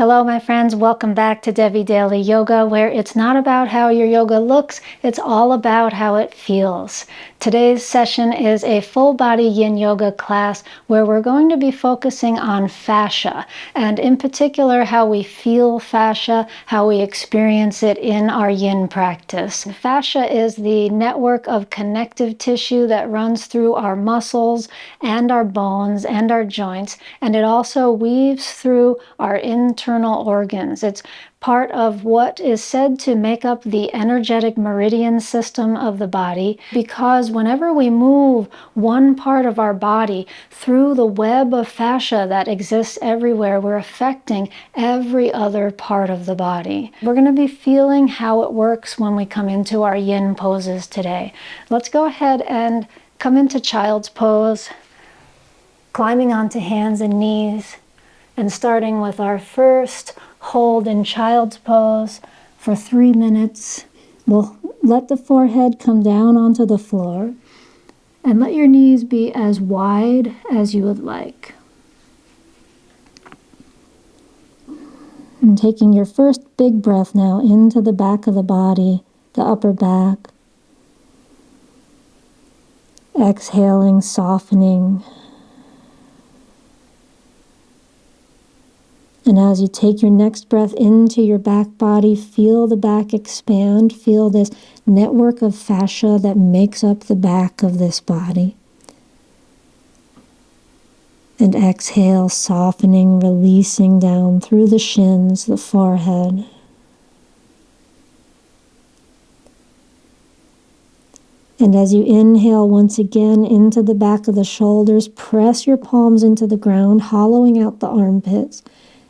Hello, my friends. Welcome back to Devi Daily Yoga, where it's not about how your yoga looks, it's all about how it feels. Today's session is a full body Yin Yoga class where we're going to be focusing on fascia, and in particular, how we feel fascia, how we experience it in our Yin practice. Fascia is the network of connective tissue that runs through our muscles and our bones and our joints, and it also weaves through our internal organs. It's part of what is said to make up the energetic meridian system of the body, because whenever we move one part of our body through the web of fascia that exists everywhere, we're affecting every other part of the body. We're going to be feeling how it works when we come into our Yin poses today. Let's go ahead and come into child's pose, climbing onto hands and knees, and starting with our first hold in child's pose for 3 minutes. We'll let the forehead come down onto the floor and let your knees be as wide as you would like. And taking your first big breath now into the back of the body, the upper back. Exhaling, softening. And as you take your next breath into your back body, feel the back expand. Feel this network of fascia that makes up the back of this body. And exhale, softening, releasing down through the shins, the forehead. And as you inhale once again into the back of the shoulders, press your palms into the ground, hollowing out the armpits.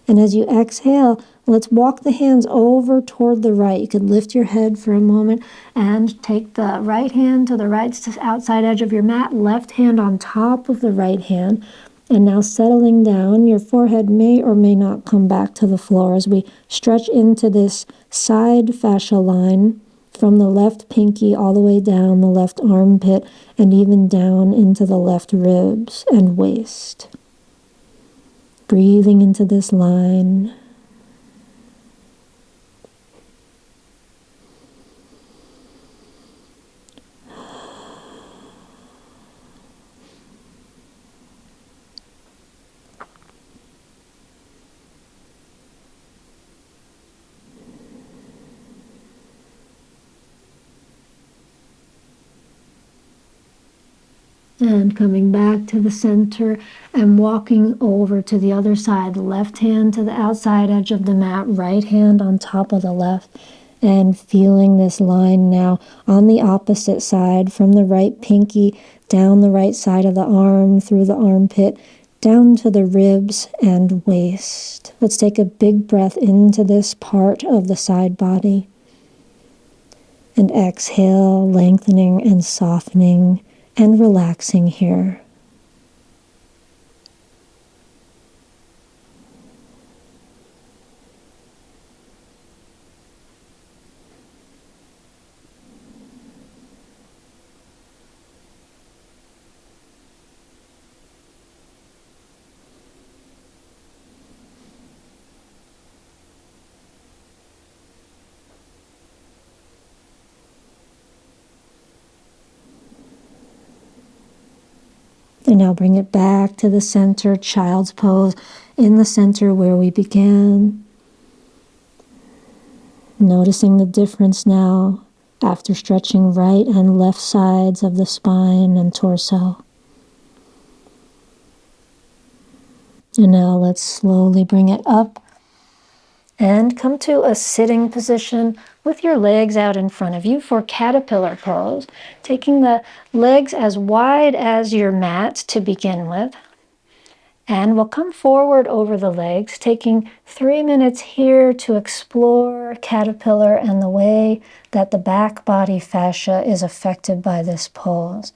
And as you exhale, let's walk the hands over toward the right. You could lift your head for a moment and take the right hand to the right outside edge of your mat, left hand on top of the right hand. And now settling down, your forehead may or may not come back to the floor as we stretch into this side fascia line from the left pinky all the way down the left armpit and even down into the left ribs and waist. Breathing into this line. And coming back to the center and walking over to the other side, left hand to the outside edge of the mat, right hand on top of the left, and feeling this line now on the opposite side from the right pinky down the right side of the arm, through the armpit, down to the ribs and waist. Let's take a big breath into this part of the side body. And exhale, lengthening and softening and relaxing here. And now bring it back to the center, child's pose, in the center where we began. Noticing the difference now after stretching right and left sides of the spine and torso. And now let's slowly bring it up and come to a sitting position with your legs out in front of you for caterpillar pose, taking the legs as wide as your mat to begin with. And we'll come forward over the legs, taking 3 minutes here to explore caterpillar and the way that the back body fascia is affected by this pose.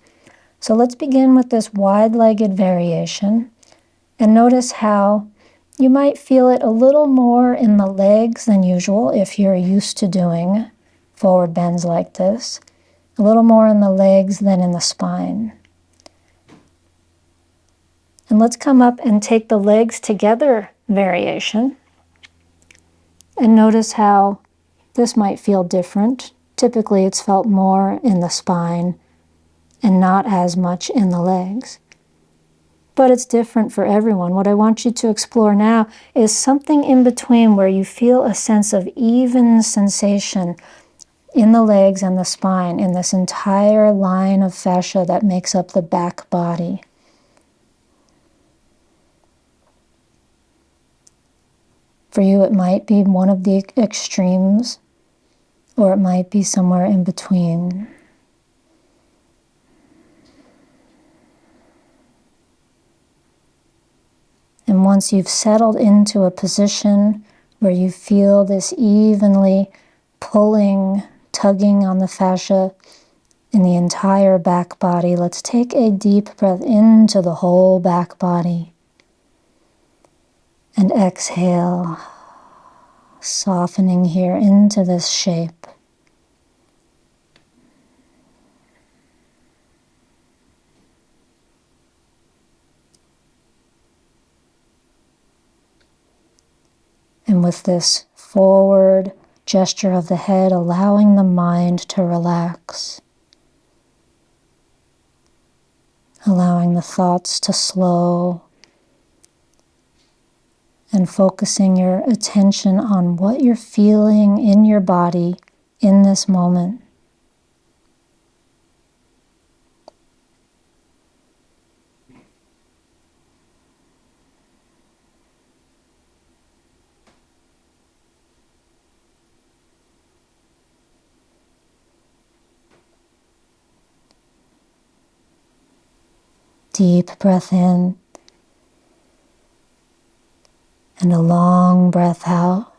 So let's begin with this wide-legged variation, and notice how you might feel it a little more in the legs than usual if you're used to doing forward bends like this, a little more in the legs than in the spine. And let's come up and take the legs together variation. And notice how this might feel different. Typically, it's felt more in the spine and not as much in the legs. But it's different for everyone. What I want you to explore now is something in between where you feel a sense of even sensation in the legs and the spine, in this entire line of fascia that makes up the back body. For you, it might be one of the extremes, or it might be somewhere in between. And once you've settled into a position where you feel this evenly pulling, tugging on the fascia in the entire back body, let's take a deep breath into the whole back body. And exhale, softening here into this shape. And with this forward gesture of the head, allowing the mind to relax. Allowing the thoughts to slow. And focusing your attention on what you're feeling in your body in this moment. Deep breath in and a long breath out.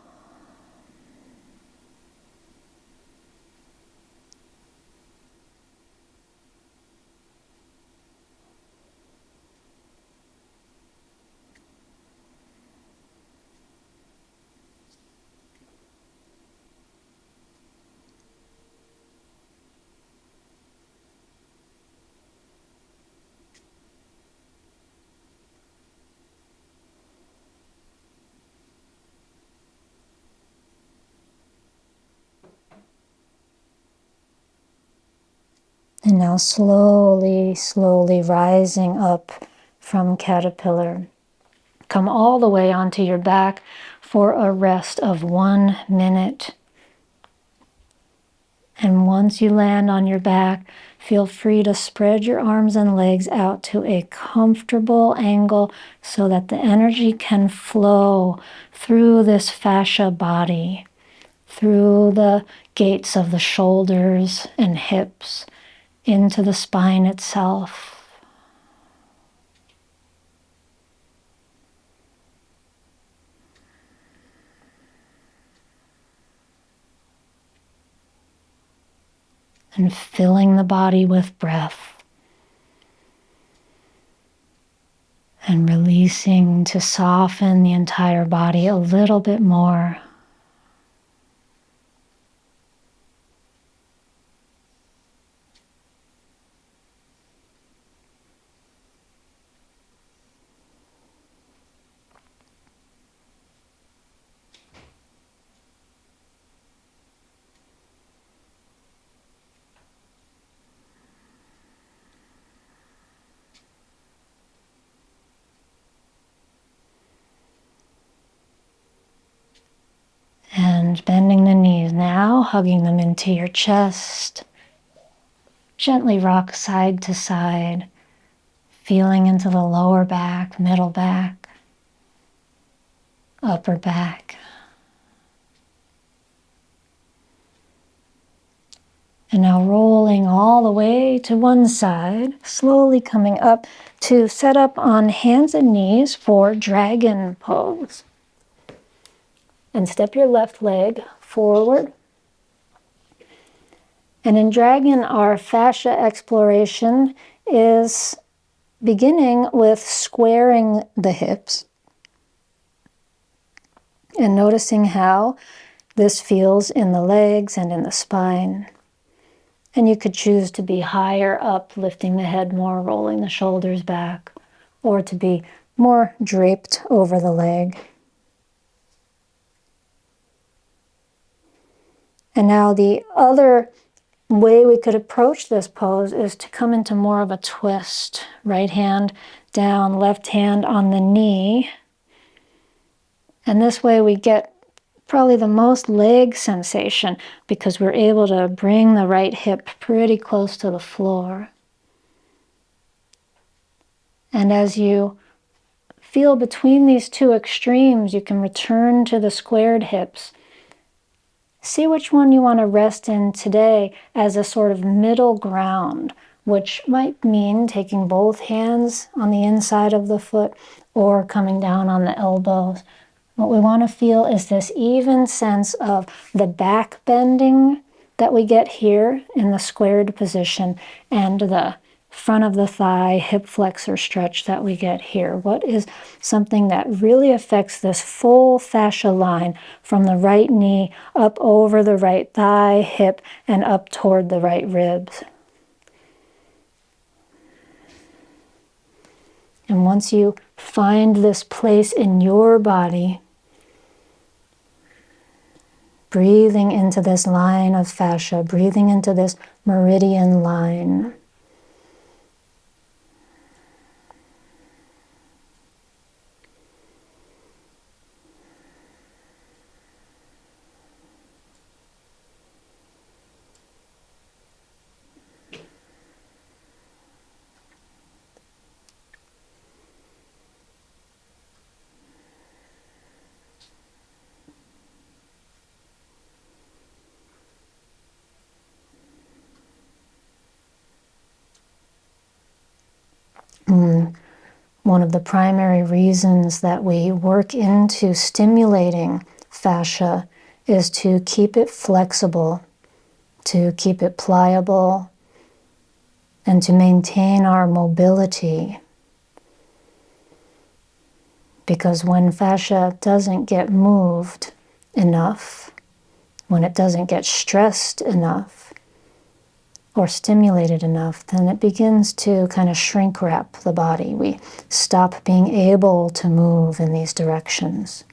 And now slowly, slowly rising up from caterpillar. Come all the way onto your back for a rest of 1 minute. And once you land on your back, feel free to spread your arms and legs out to a comfortable angle so that the energy can flow through this fascia body, through the gates of the shoulders and hips, into the spine itself. And filling the body with breath. And releasing to soften the entire body a little bit more. And bending the knees now, hugging them into your chest. Gently rock side to side, feeling into the lower back, middle back, upper back. And now rolling all the way to one side, slowly coming up to set up on hands and knees for dragon pose. And step your left leg forward. And in dragon, our fascia exploration is beginning with squaring the hips and noticing how this feels in the legs and in the spine. And you could choose to be higher up, lifting the head more, rolling the shoulders back, or to be more draped over the leg. And now the other way we could approach this pose is to come into more of a twist. Right hand down, left hand on the knee. And this way we get probably the most leg sensation because we're able to bring the right hip pretty close to the floor. And as you feel between these two extremes, you can return to the squared hips. See which one you want to rest in today as a sort of middle ground, which might mean taking both hands on the inside of the foot or coming down on the elbows. What we want to feel is this even sense of the back bending that we get here in the squared position and the front of the thigh hip flexor stretch that we get here. What is something that really affects this full fascia line from the right knee up over the right thigh, hip, and up toward the right ribs? And once you find this place in your body, breathing into this line of fascia, breathing into this meridian line. One of the primary reasons that we work into stimulating fascia is to keep it flexible, to keep it pliable, and to maintain our mobility. Because when fascia doesn't get moved enough, when it doesn't get stressed enough, or stimulated enough, then it begins to kind of shrink wrap the body. We stop being able to move in these directions.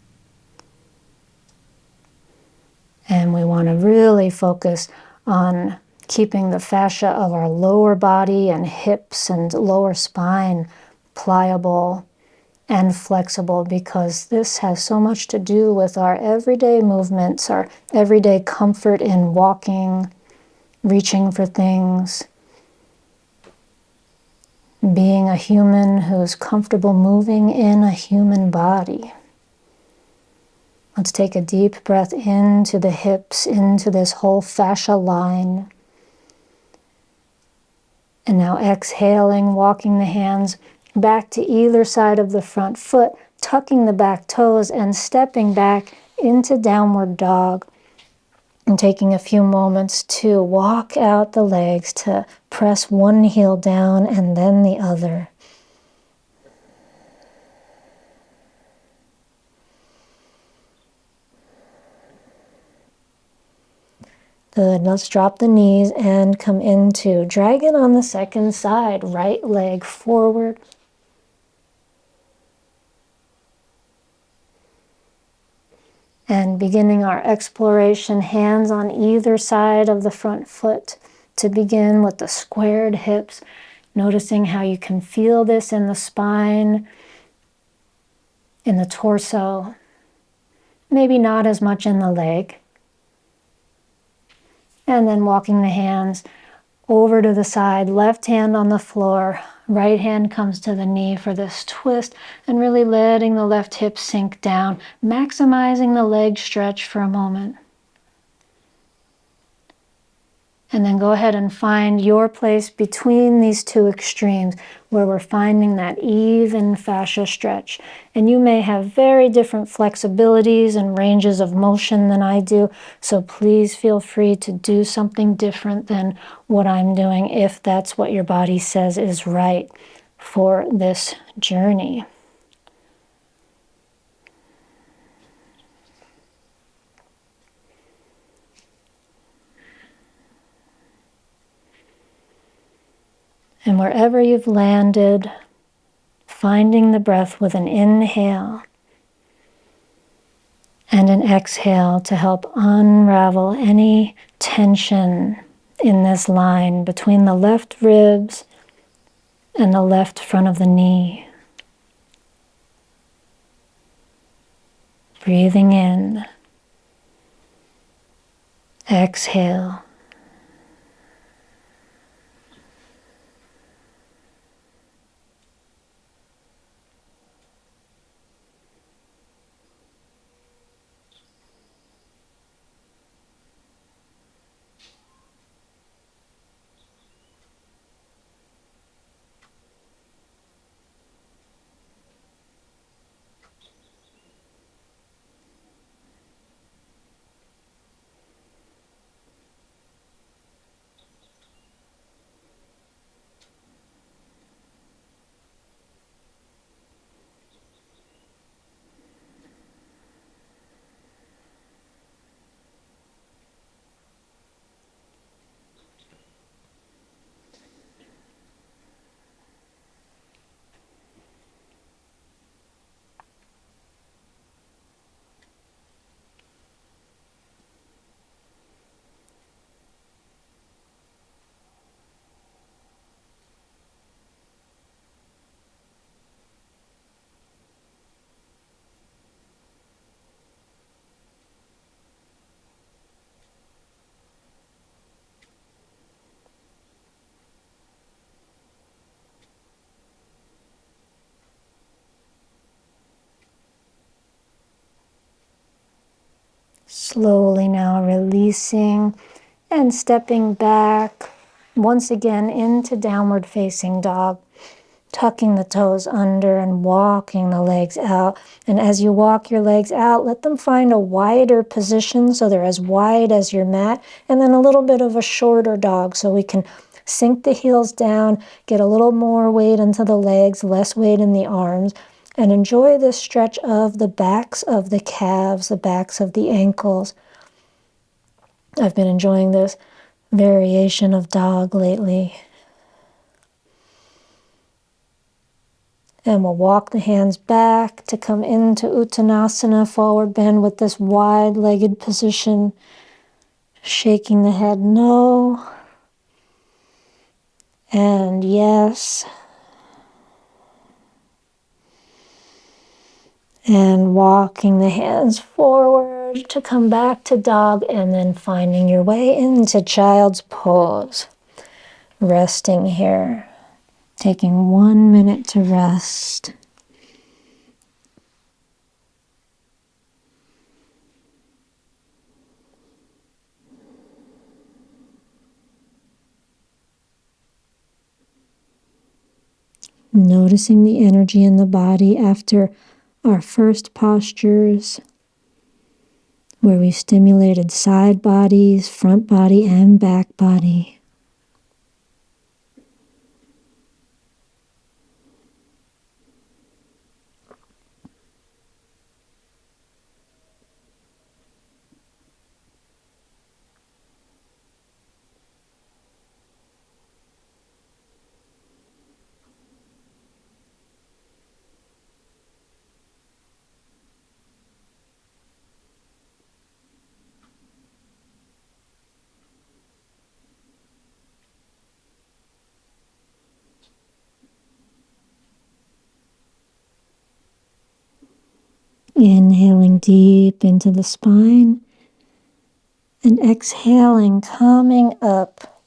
And we want to really focus on keeping the fascia of our lower body and hips and lower spine pliable and flexible, because this has so much to do with our everyday movements, our everyday comfort in walking, reaching for things, being a human who's comfortable moving in a human body. Let's take a deep breath into the hips, into this whole fascia line. And now exhaling, walking the hands back to either side of the front foot, tucking the back toes and stepping back into downward dog. And taking a few moments to walk out the legs, to press one heel down and then the other. Good, let's drop the knees and come into dragon on the second side. Right leg forward. And beginning our exploration, hands on either side of the front foot to begin with the squared hips, noticing how you can feel this in the spine, in the torso, maybe not as much in the leg. And then walking the hands over to the side, left hand on the floor, right hand comes to the knee for this twist, and really letting the left hip sink down, maximizing the leg stretch for a moment. And then go ahead and find your place between these two extremes where we're finding that even fascia stretch. And you may have very different flexibilities and ranges of motion than I do, so please feel free to do something different than what I'm doing if that's what your body says is right for this journey. And wherever you've landed, finding the breath with an inhale And an exhale to help unravel any tension in this line between the left ribs and the left front of the knee. Breathing in. Exhale. Slowly now releasing and stepping back once again into downward facing dog. Tucking the toes under and walking the legs out. And as you walk your legs out, let them find a wider position so they're as wide as your mat, and then a little bit of a shorter dog so we can sink the heels down, get a little more weight into the legs, less weight in the arms, and enjoy this stretch of the backs of the calves, the backs of the ankles. I've been enjoying this variation of dog lately. And we'll walk the hands back to come into Uttanasana, forward bend with this wide-legged position. Shaking the head no. And yes. And walking the hands forward to come back to dog, and then finding your way into child's pose. Resting here. Taking 1 minute to rest. Noticing the energy in the body after our first postures, where we stimulated side bodies, front body, and back body. Inhaling deep into the spine and exhaling, coming up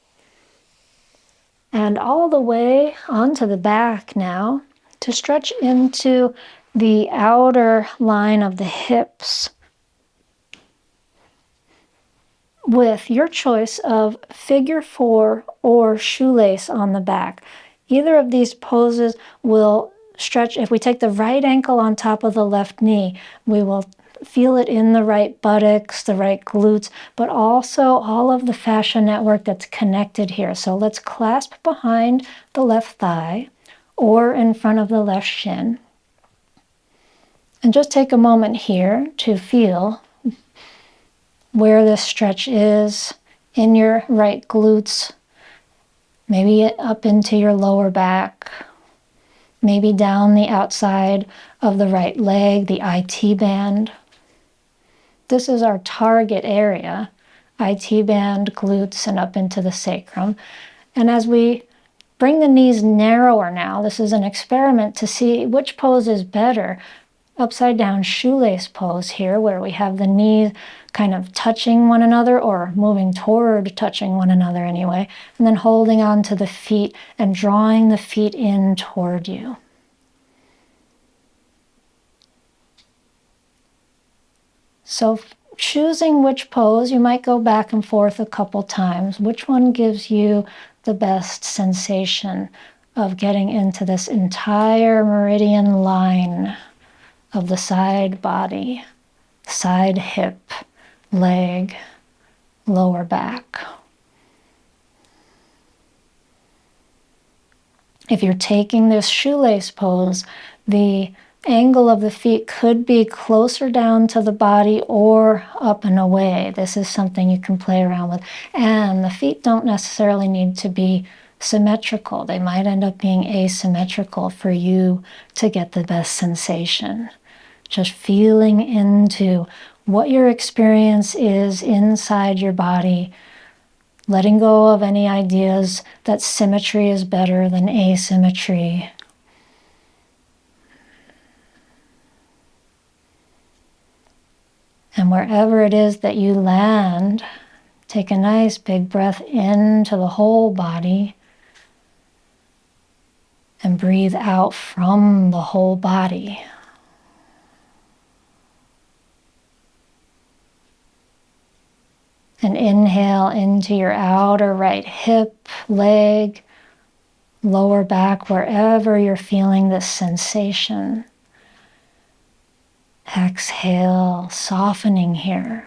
and all the way onto the back now to stretch into the outer line of the hips with your choice of figure 4 or shoelace on the back. Either of these poses will stretch. If we take the right ankle on top of the left knee, we will feel it in the right buttocks, the right glutes, but also all of the fascia network that's connected here. So let's clasp behind the left thigh or in front of the left shin. And just take a moment here to feel where this stretch is in your right glutes, maybe up into your lower back, maybe down the outside of the right leg, the IT band. this is our target area, IT band, glutes, and up into the sacrum. And as we bring the knees narrower now, this is an experiment to see which pose is better. Upside down shoelace pose here, where we have the knees kind of touching one another or moving toward touching one another anyway, and then holding on to the feet and drawing the feet in toward you. So choosing which pose, you might go back and forth a couple times. Which one gives you the best sensation of getting into this entire meridian line of the side body, side hip, leg, lower back? If you're taking this shoelace pose, the angle of the feet could be closer down to the body or up and away. This is something you can play around with. And the feet don't necessarily need to be symmetrical. They might end up being asymmetrical for you to get the best sensation. Just feeling into what your experience is inside your body, letting go of any ideas that symmetry is better than asymmetry. And wherever it is that you land, take a nice big breath into the whole body and breathe out from the whole body. And inhale into your outer right hip, leg, lower back, wherever you're feeling this sensation. Exhale, softening here.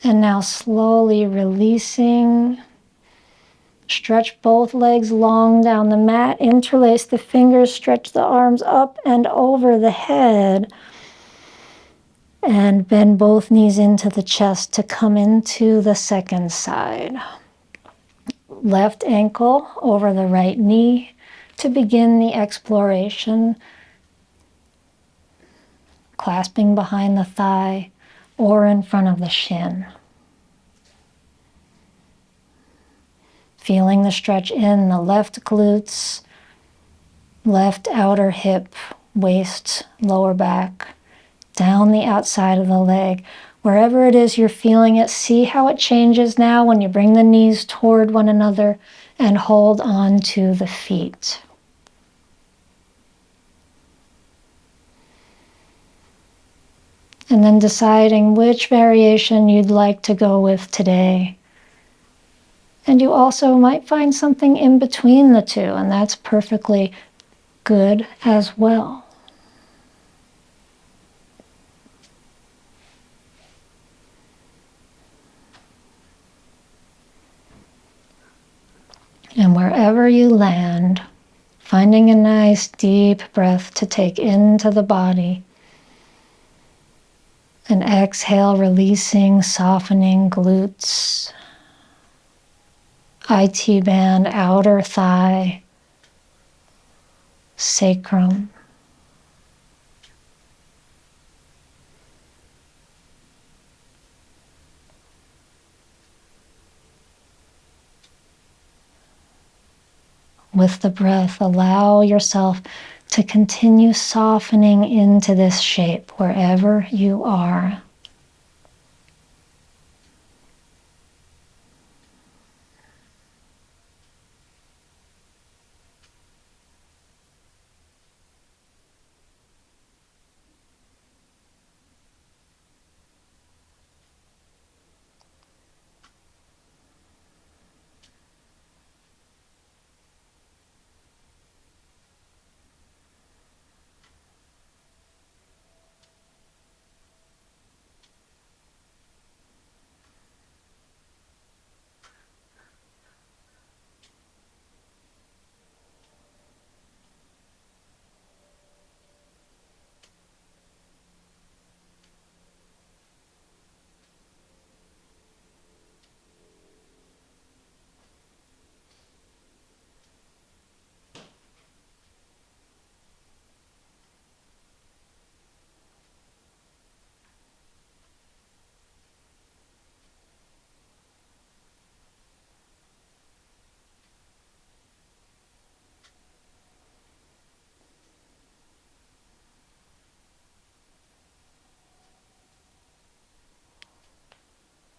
And now slowly releasing. Stretch both legs long down the mat. Interlace the fingers. Stretch the arms up and over the head. And bend both knees into the chest to come into the second side. Left ankle over the right knee to begin the exploration. Clasping behind the thigh or in front of the shin. Feeling the stretch in the left glutes, left outer hip, waist, lower back, down the outside of the leg. Wherever it is you're feeling it, see how it changes now when you bring the knees toward one another and hold on to the feet. And then deciding which variation you'd like to go with today. And you also might find something in between the two, and that's perfectly good as well. And wherever you land, finding a nice deep breath to take into the body. And exhale, releasing, softening glutes, IT band, outer thigh, sacrum. With the breath, allow yourself to continue softening into this shape wherever you are.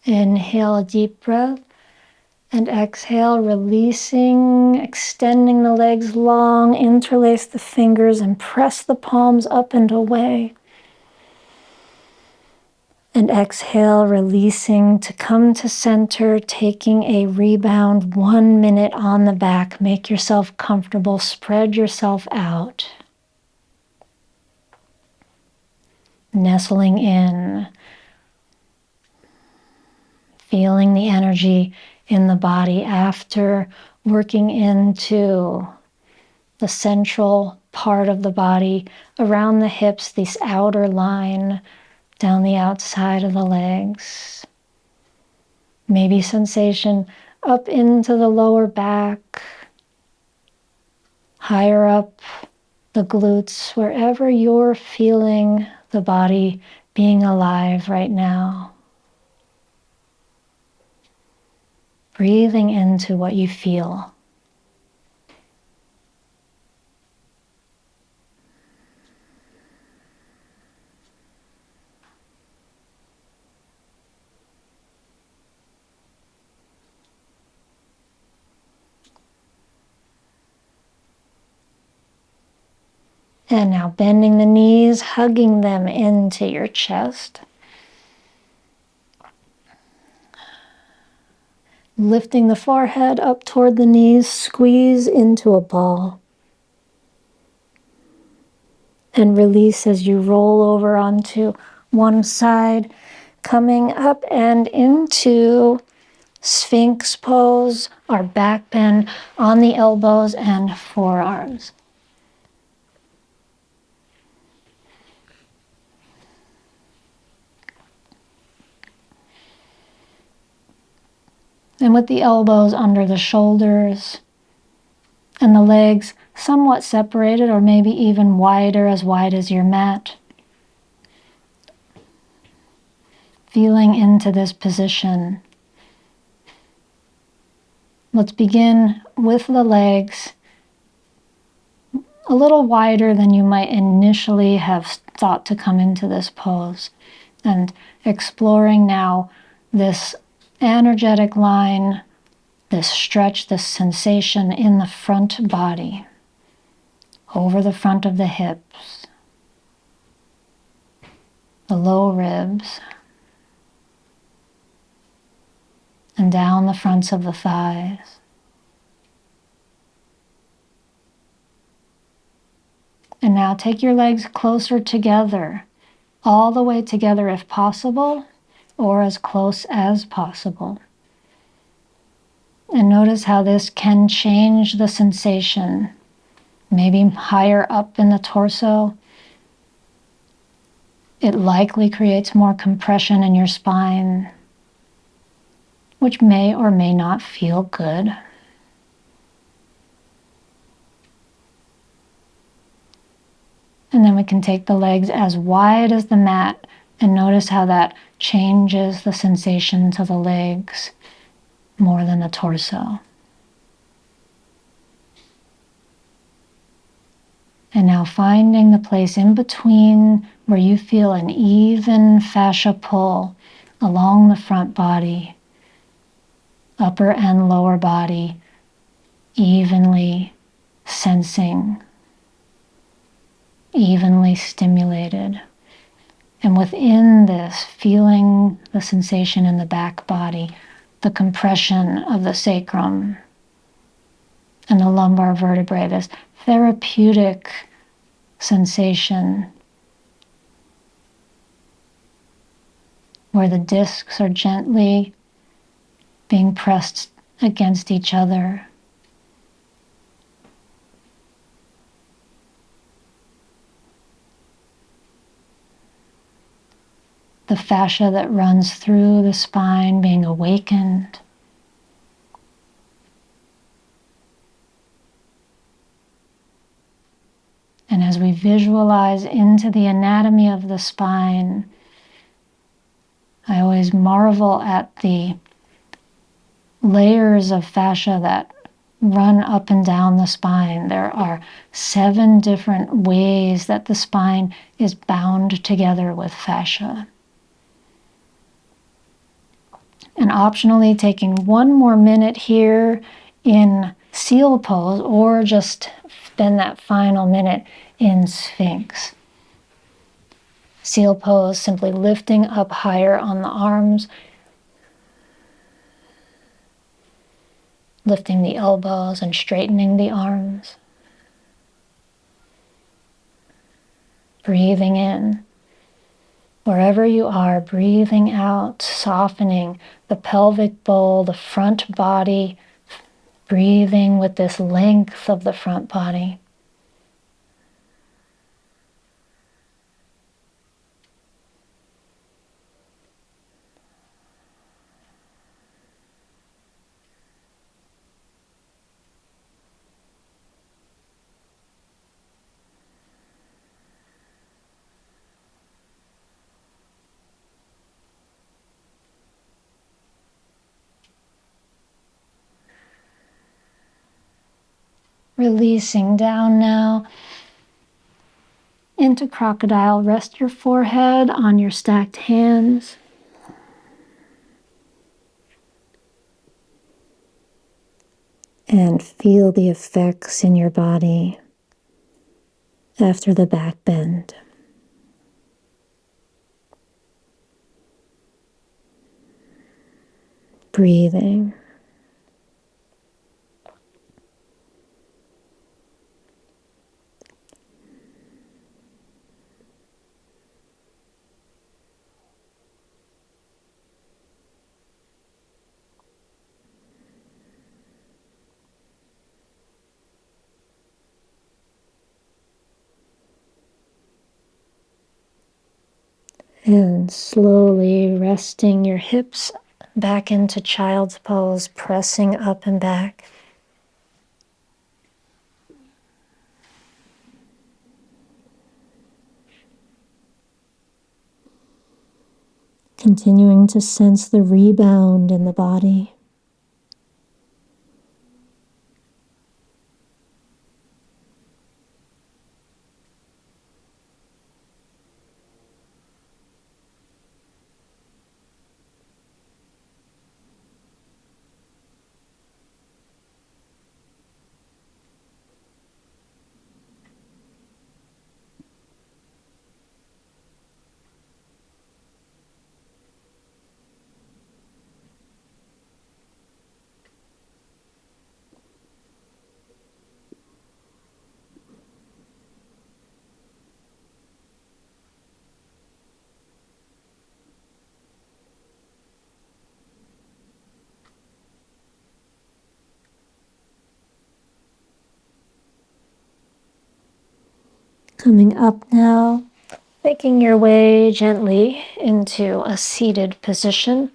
Inhale a deep breath. And exhale, releasing, extending the legs long, interlace the fingers and press the palms up and away. And exhale, releasing to come to center, taking a rebound, 1 minute on the back. Make yourself comfortable, spread yourself out. Nestling in, feeling the energy in the body after working into the central part of the body, around the hips, this outer line, down the outside of the legs. Maybe sensation up into the lower back, higher up the glutes, wherever you're feeling the body being alive right now. Breathing into what you feel. And now bending the knees, hugging them into your chest. Lifting the forehead up toward the knees, squeeze into a ball. And release as you roll over onto one side, coming up and into Sphinx pose, our back bend on the elbows and forearms. And with the elbows under the shoulders and the legs somewhat separated, or maybe even wider, as wide as your mat. Feeling into this position. Let's begin with the legs a little wider than you might initially have thought to come into this pose. And exploring now this energetic line, this stretch, this sensation in the front body, over the front of the hips, the low ribs, and down the fronts of the thighs. And now take your legs closer together, all the way together if possible, or as close as possible. And notice how this can change the sensation, maybe higher up in the torso. It likely creates more compression in your spine, which may or may not feel good. And then we can take the legs as wide as the mat and notice how that changes the sensation to the legs more than the torso. And now finding the place in between where you feel an even fascia pull along the front body, upper and lower body, evenly sensing, evenly stimulated. And within this, feeling the sensation in the back body, the compression of the sacrum and the lumbar vertebrae, this therapeutic sensation where the discs are gently being pressed against each other. The fascia that runs through the spine being awakened. And as we visualize into the anatomy of the spine, I always marvel at the layers of fascia that run up and down the spine. There are 7 different ways that the spine is bound together with fascia. And optionally taking one more minute here in seal pose, or just spend that final minute in Sphinx. Seal pose, simply lifting up higher on the arms, lifting the elbows and straightening the arms. Breathing in. Wherever you are, breathing out, softening the pelvic bowl, the front body, breathing with this length of the front body. Releasing down now into crocodile. Rest your forehead on your stacked hands. And feel the effects in your body after the back bend. Breathing. And slowly resting your hips back into child's pose, pressing up and back. Continuing to sense the rebound in the body. Coming up now, making your way gently into a seated position.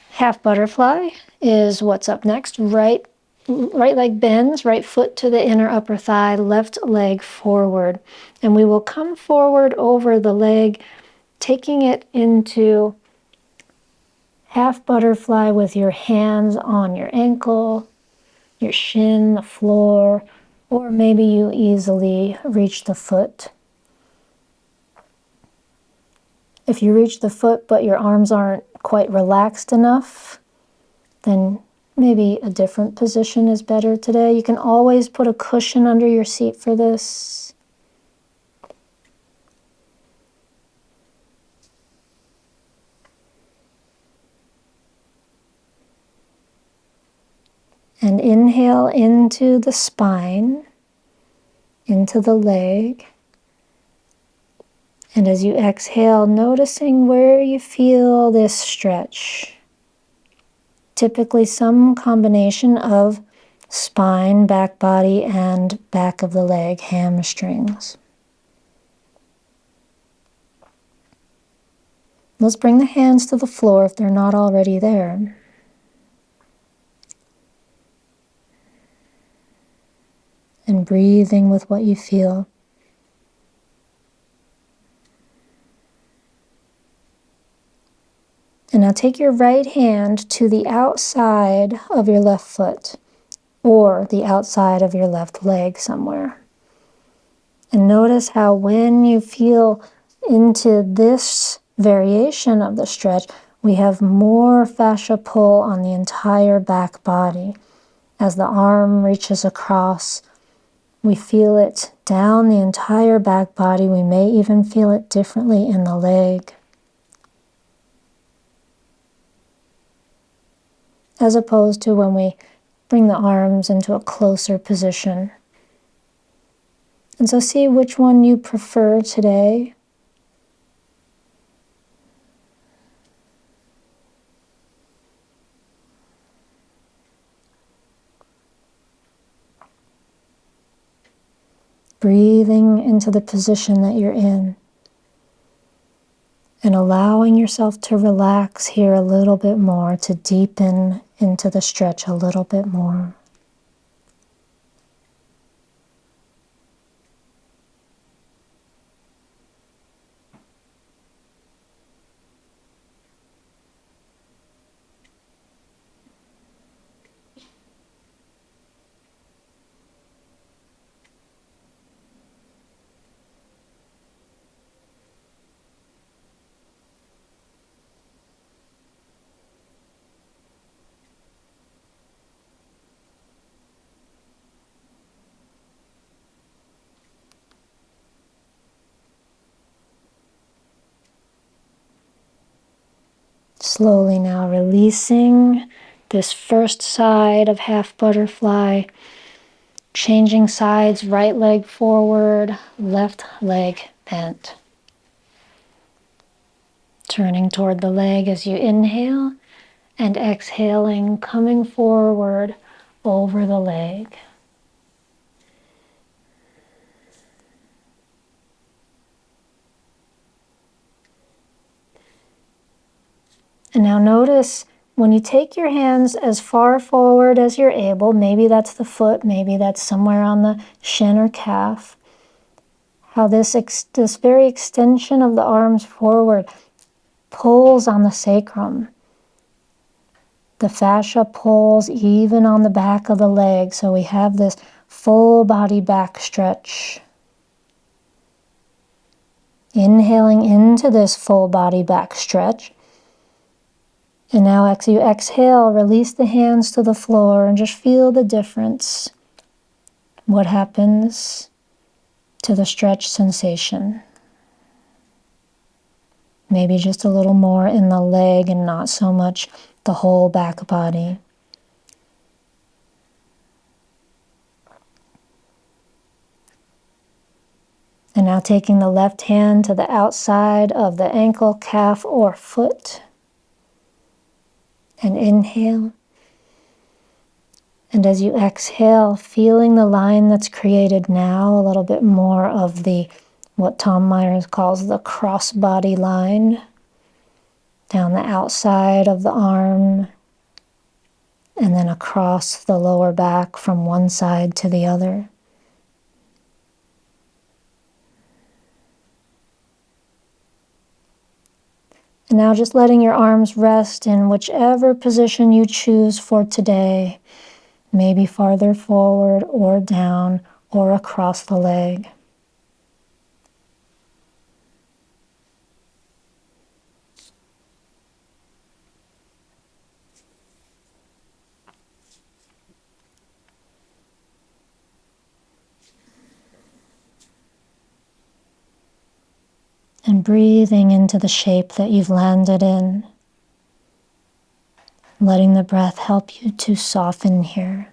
Half butterfly is what's up next. Right leg bends, right foot to the inner upper thigh, left leg forward. And we will come forward over the leg, taking it into half butterfly with your hands on your ankle, your shin, the floor, or maybe you easily reach the foot. If you reach the foot but your arms aren't quite relaxed enough, then maybe a different position is better today. You can always put a cushion under your seat for this. And inhale into the spine, into the leg. And as you exhale, noticing where you feel this stretch. Typically some combination of spine, back body, and back of the leg, hamstrings. Let's bring the hands to the floor if they're not already there. And breathing with what you feel. And now take your right hand to the outside of your left foot or the outside of your left leg somewhere. And notice how when you feel into this variation of the stretch, we have more fascia pull on the entire back body. As the arm reaches across, we feel it down the entire back body. We may even feel it differently in the leg. As opposed to when we bring the arms into a closer position. And so see which one you prefer today. Breathing into the position that you're in. And allowing yourself to relax here a little bit more, to deepen into the stretch a little bit more. Slowly now releasing this first side of half butterfly, changing sides, right leg forward, left leg bent. Turning toward the leg as you inhale and exhaling, coming forward over the leg. And now notice when you take your hands as far forward as you're able, maybe that's the foot, maybe that's somewhere on the shin or calf, how this very extension of the arms forward pulls on the sacrum. The fascia pulls even on the back of the leg, so we have this full body back stretch. Inhaling into this full body back stretch. And now as you exhale, release the hands to the floor and just feel the difference. What happens to the stretch sensation? Maybe just a little more in the leg and not so much the whole back body. And now taking the left hand to the outside of the ankle, calf, or foot. And inhale. And as you exhale, feeling the line that's created now, a little bit more of the, what Tom Myers calls the crossbody line, down the outside of the arm, and then across the lower back from one side to the other. And now just letting your arms rest in whichever position you choose for today. Maybe farther forward or down or across the leg. And breathing into the shape that you've landed in. Letting the breath help you to soften here.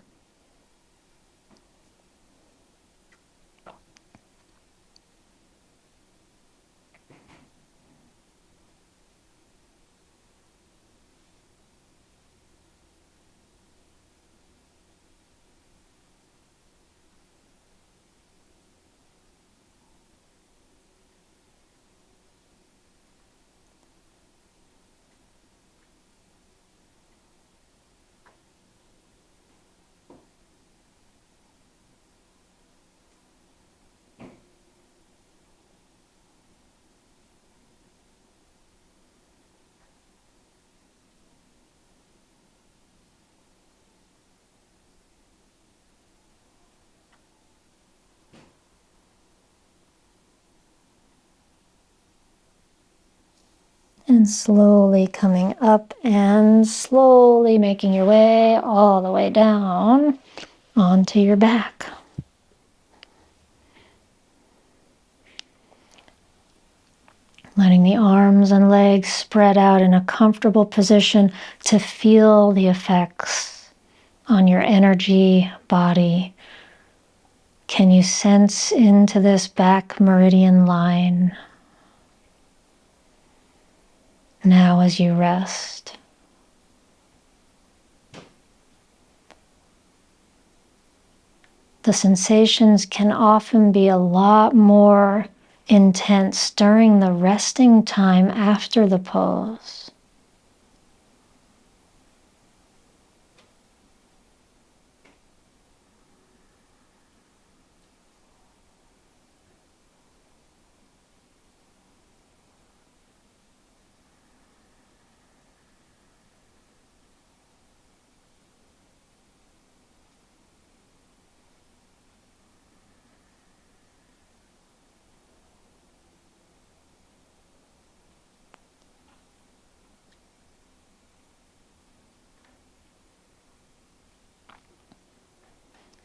And slowly coming up and slowly making your way all the way down onto your back. Letting the arms and legs spread out in a comfortable position to feel the effects on your energy, body. Can you sense into this back meridian line now as you rest? The sensations can often be a lot more intense during the resting time after the pose.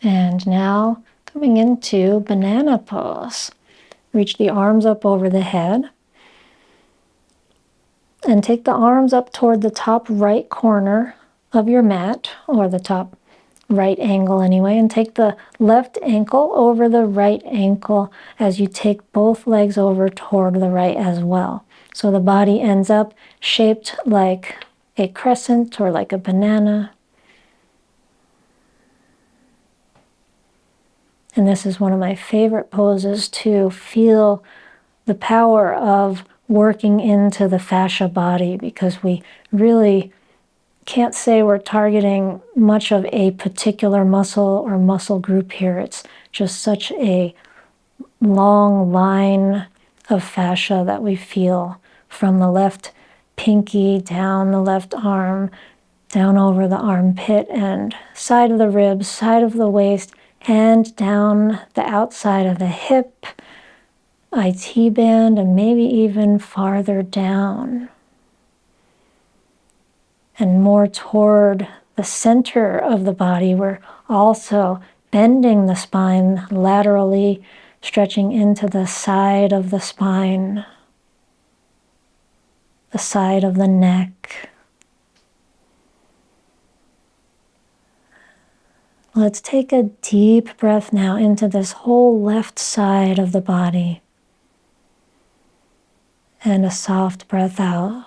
And now coming into banana pose. Reach the arms up over the head and take the arms up toward the top right corner of your mat, or the top right angle anyway, and take the left ankle over the right ankle as you take both legs over toward the right as well. So the body ends up shaped like a crescent or like a banana. And this is one of my favorite poses to feel the power of working into the fascia body, because we really can't say we're targeting much of a particular muscle or muscle group here. It's just such a long line of fascia that we feel from the left pinky down the left arm, down over the armpit and side of the ribs, side of the waist, and down the outside of the hip, IT band, and maybe even farther down. And more toward the center of the body, we're also bending the spine laterally, stretching into the side of the spine, the side of the neck. Let's take a deep breath now into this whole left side of the body. And a soft breath out.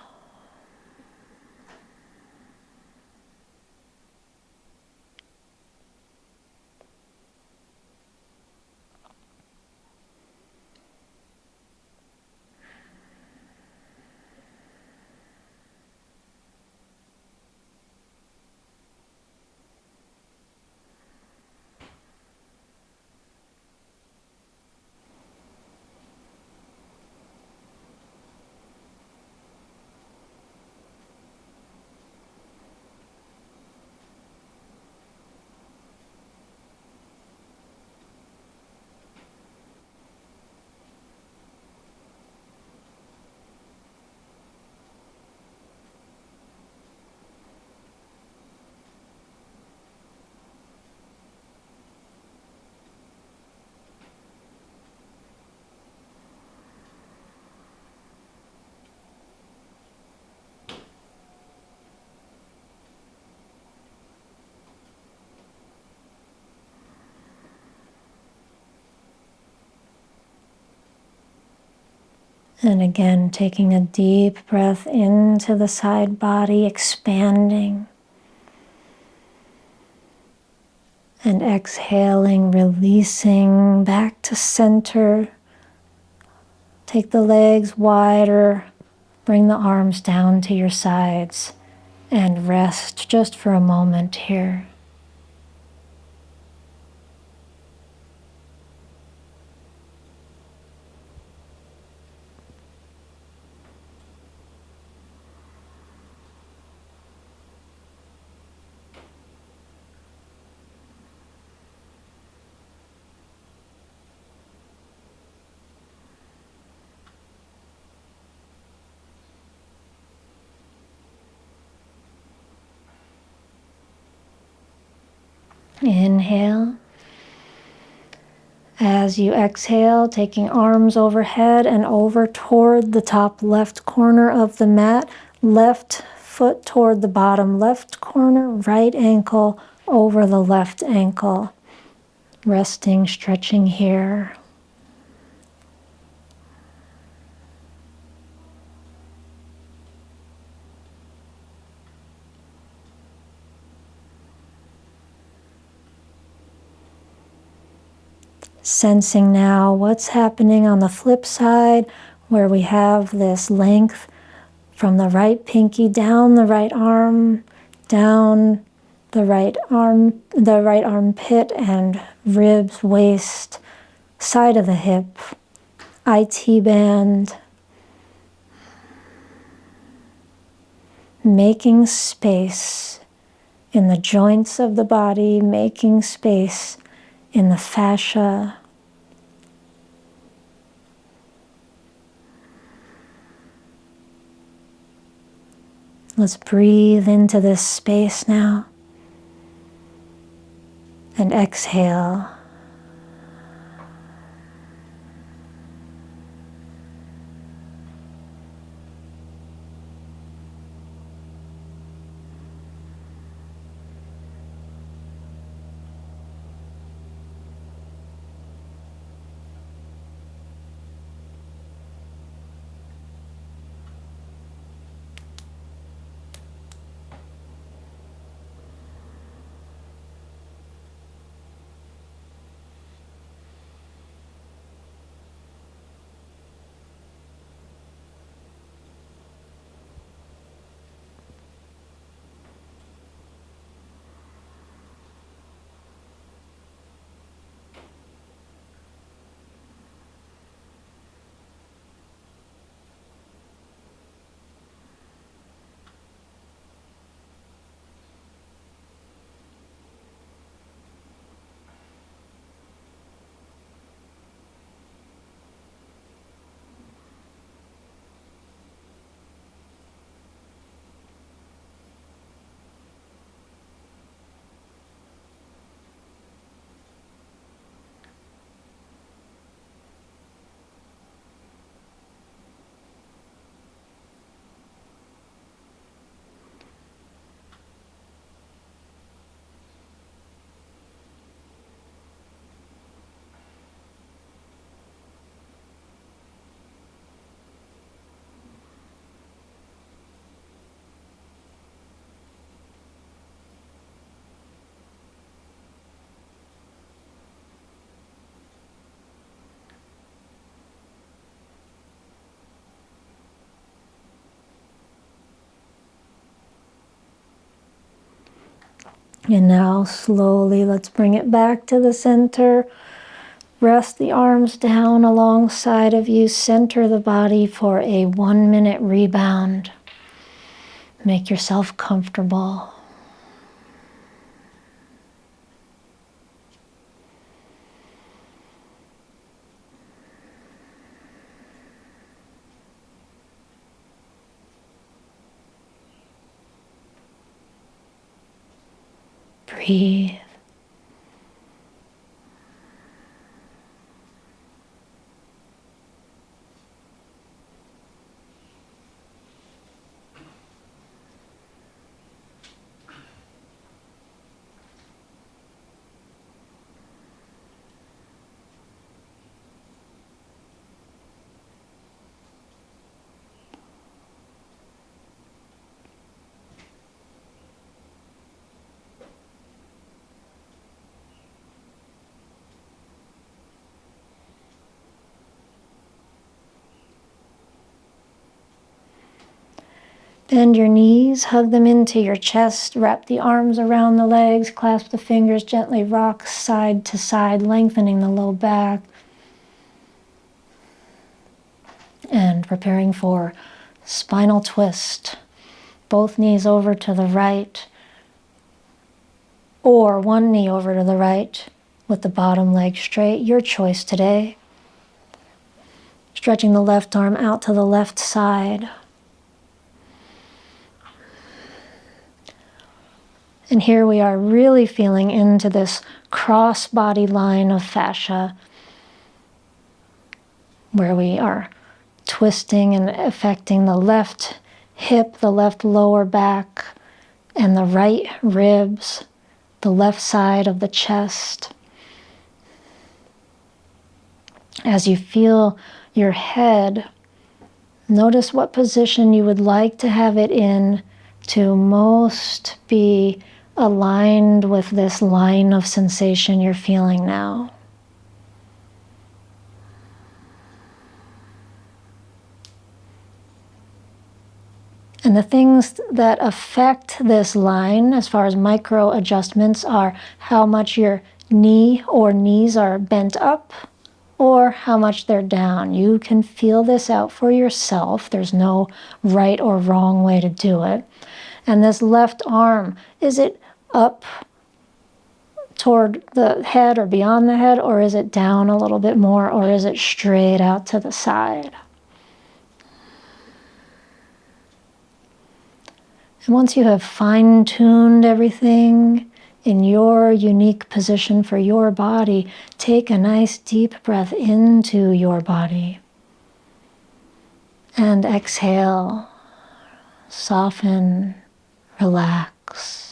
And again, taking a deep breath into the side body, expanding. And exhaling, releasing back to center. Take the legs wider, bring the arms down to your sides, and rest just for a moment here. Inhale. As you exhale, taking arms overhead and over toward the top left corner of the mat, left foot toward the bottom left corner, right ankle over the left ankle. Resting, stretching here. Sensing now what's happening on the flip side, where we have this length from the right pinky down the right arm, down the right armpit and ribs, waist, side of the hip, IT band. Making space in the joints of the body, making space in the fascia. Let's breathe into this space now and exhale. And now slowly let's bring it back to the center. Rest the arms down alongside of you. Center the body for a 1-minute rebound. Make yourself comfortable. Breathe. Bend your knees, hug them into your chest, wrap the arms around the legs, clasp the fingers, gently rock side to side, lengthening the low back. And preparing for spinal twist. Both knees over to the right, or one knee over to the right with the bottom leg straight. Your choice today. Stretching the left arm out to the left side. And here we are really feeling into this cross-body line of fascia where we are twisting and affecting the left hip, the left lower back, and the right ribs, the left side of the chest. As you feel your head, notice what position you would like to have it in to most be aligned with this line of sensation you're feeling now. And the things that affect this line, as far as micro adjustments, are how much your knee or knees are bent up or how much they're down. You can feel this out for yourself. There's no right or wrong way to do it. And this left arm, is it up toward the head or beyond the head, or is it down a little bit more, or is it straight out to the side? And once you have fine-tuned everything in your unique position for your body, take a nice deep breath into your body. And exhale, soften, relax.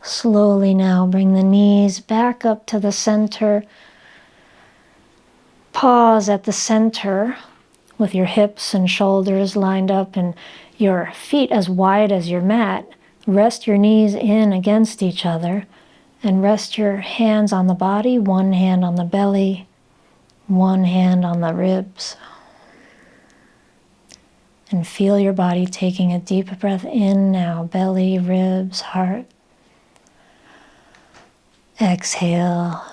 Slowly now bring the knees back up to the center. Pause at the center with your hips and shoulders lined up and your feet as wide as your mat. Rest your knees in against each other and rest your hands on the body, one hand on the belly, one hand on the ribs. And feel your body taking a deep breath in now, belly, ribs, heart. Exhale.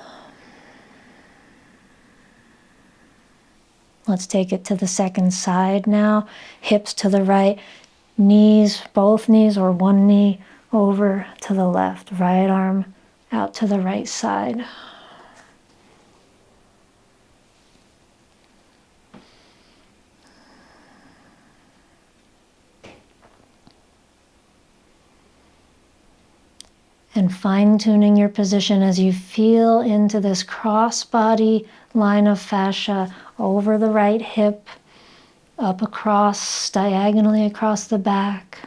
Let's take it to the second side now. Hips to the right, knees, both knees or one knee over to the left. Right arm out to the right side. And fine-tuning your position as you feel into this cross-body line of fascia over the right hip, up across, diagonally across the back.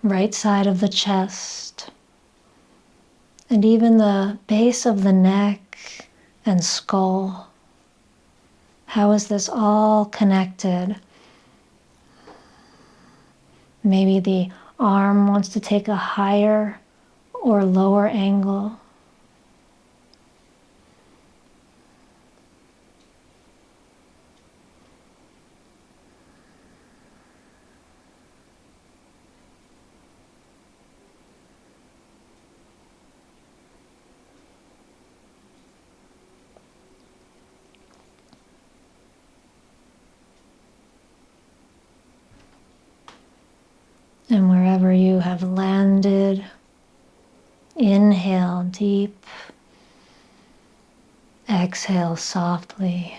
Right side of the chest. And even the base of the neck and skull. How is this all connected? Maybe the arm wants to take a higher or lower angle. And wherever you have landed, Inhale deep. Exhale softly.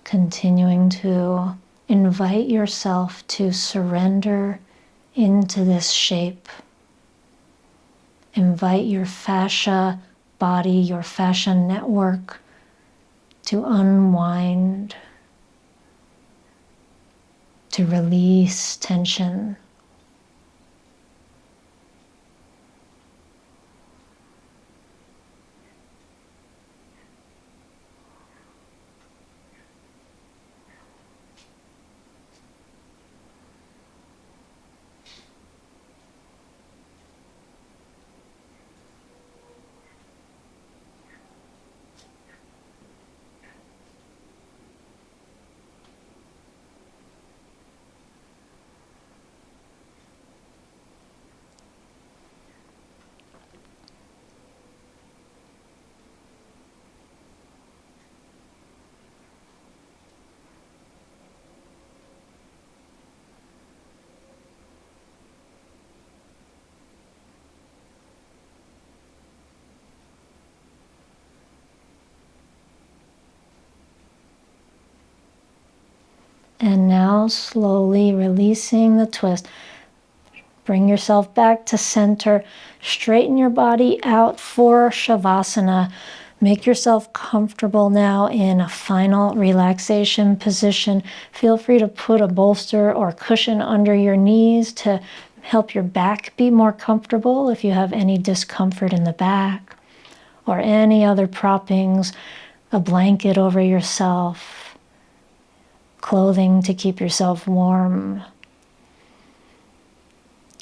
Continuing to invite yourself to surrender into this shape. Invite your fascia body, your fascia network to unwind, to release tension. And now slowly releasing the twist. Bring yourself back to center. Straighten your body out for Shavasana. Make yourself comfortable now in a final relaxation position. Feel free to put a bolster or cushion under your knees to help your back be more comfortable if you have any discomfort in the back, or any other proppings, a blanket over yourself, clothing to keep yourself warm.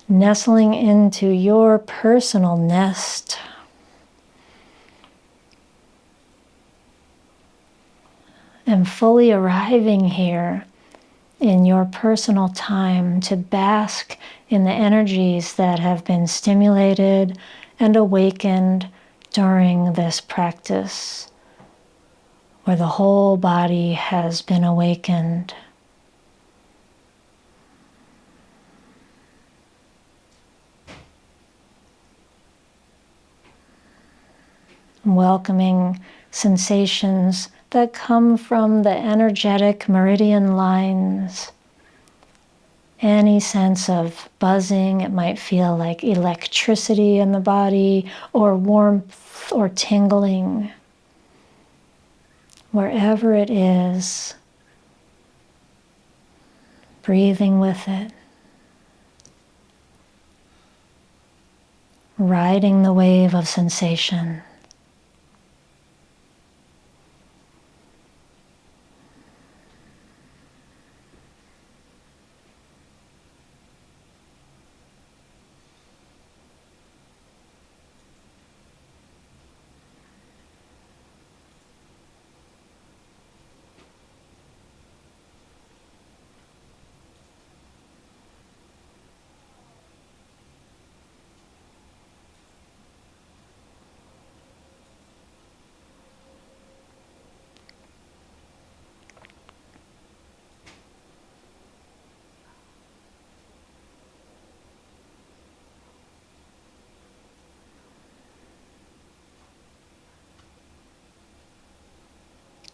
Nestling into your personal nest. And fully arriving here in your personal time to bask in the energies that have been stimulated and awakened during this practice, where the whole body has been awakened. Welcoming sensations that come from the energetic meridian lines. Any sense of buzzing, it might feel like electricity in the body, or warmth or tingling. Wherever it is, breathing with it. Riding the wave of sensation.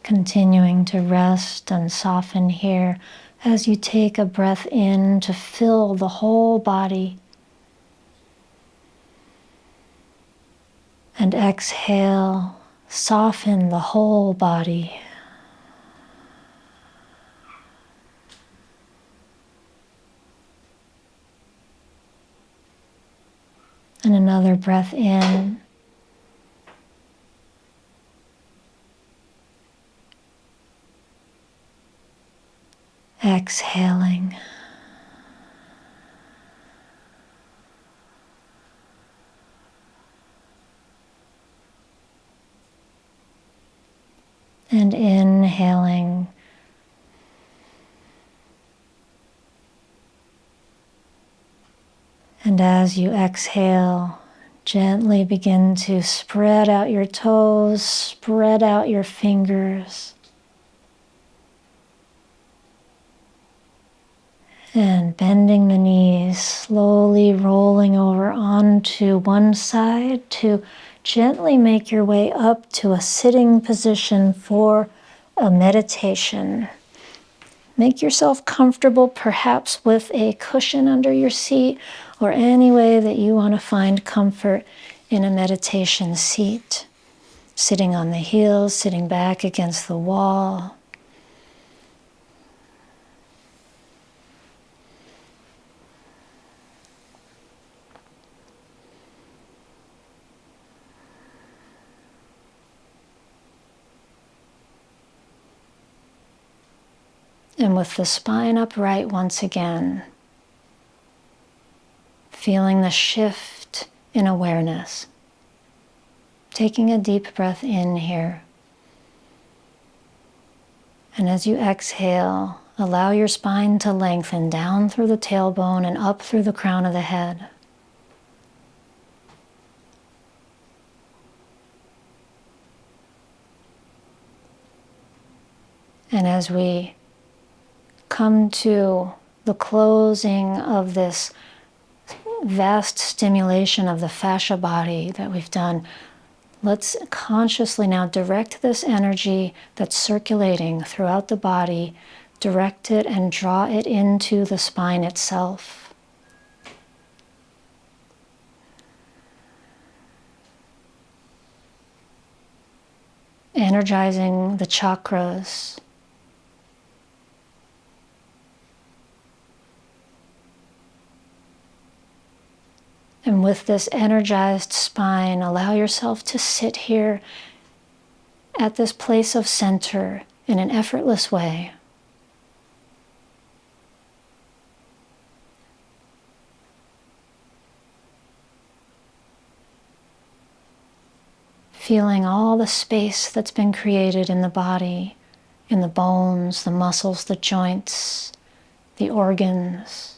Continuing to rest and soften here as you take a breath in to fill the whole body. And exhale, soften the whole body. And another breath in. Exhaling. and inhaling. And as you exhale, gently begin to spread out your toes, spread out your fingers. And bending the knees, slowly rolling over onto one side to gently make your way up to a sitting position for a meditation. Make yourself comfortable, perhaps with a cushion under your seat or any way that you want to find comfort in a meditation seat. Sitting on the heels, sitting back against the wall. And with the spine upright once again, feeling the shift in awareness. Taking a deep breath in here. And as you exhale, allow your spine to lengthen down through the tailbone and up through the crown of the head. And as we come to the closing of this vast stimulation of the fascia body that we've done, let's consciously now direct this energy that's circulating throughout the body, direct it and draw it into the spine itself. Energizing the chakras. And with this energized spine, allow yourself to sit here at this place of center in an effortless way. Feeling all the space that's been created in the body, in the bones, the muscles, the joints, the organs.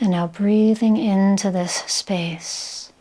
And now breathing into this space.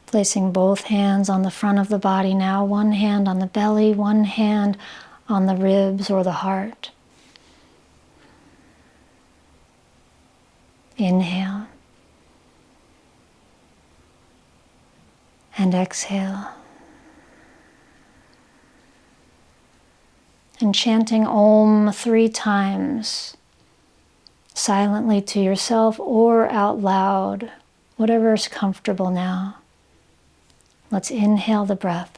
Placing both hands on the front of the body now, one hand on the belly, one hand on the ribs or the heart. Inhale. And exhale. And chanting Om 3 times, silently to yourself or out loud, whatever is comfortable now. Let's inhale the breath.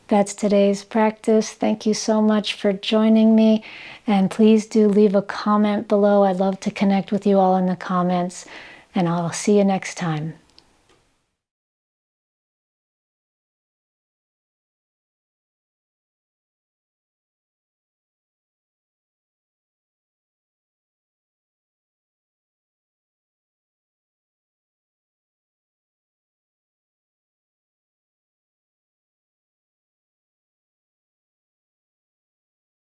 That's today's practice. Thank you so much for joining me. And please do leave a comment below. I'd love to connect with you all in the comments. And I'll see you next time.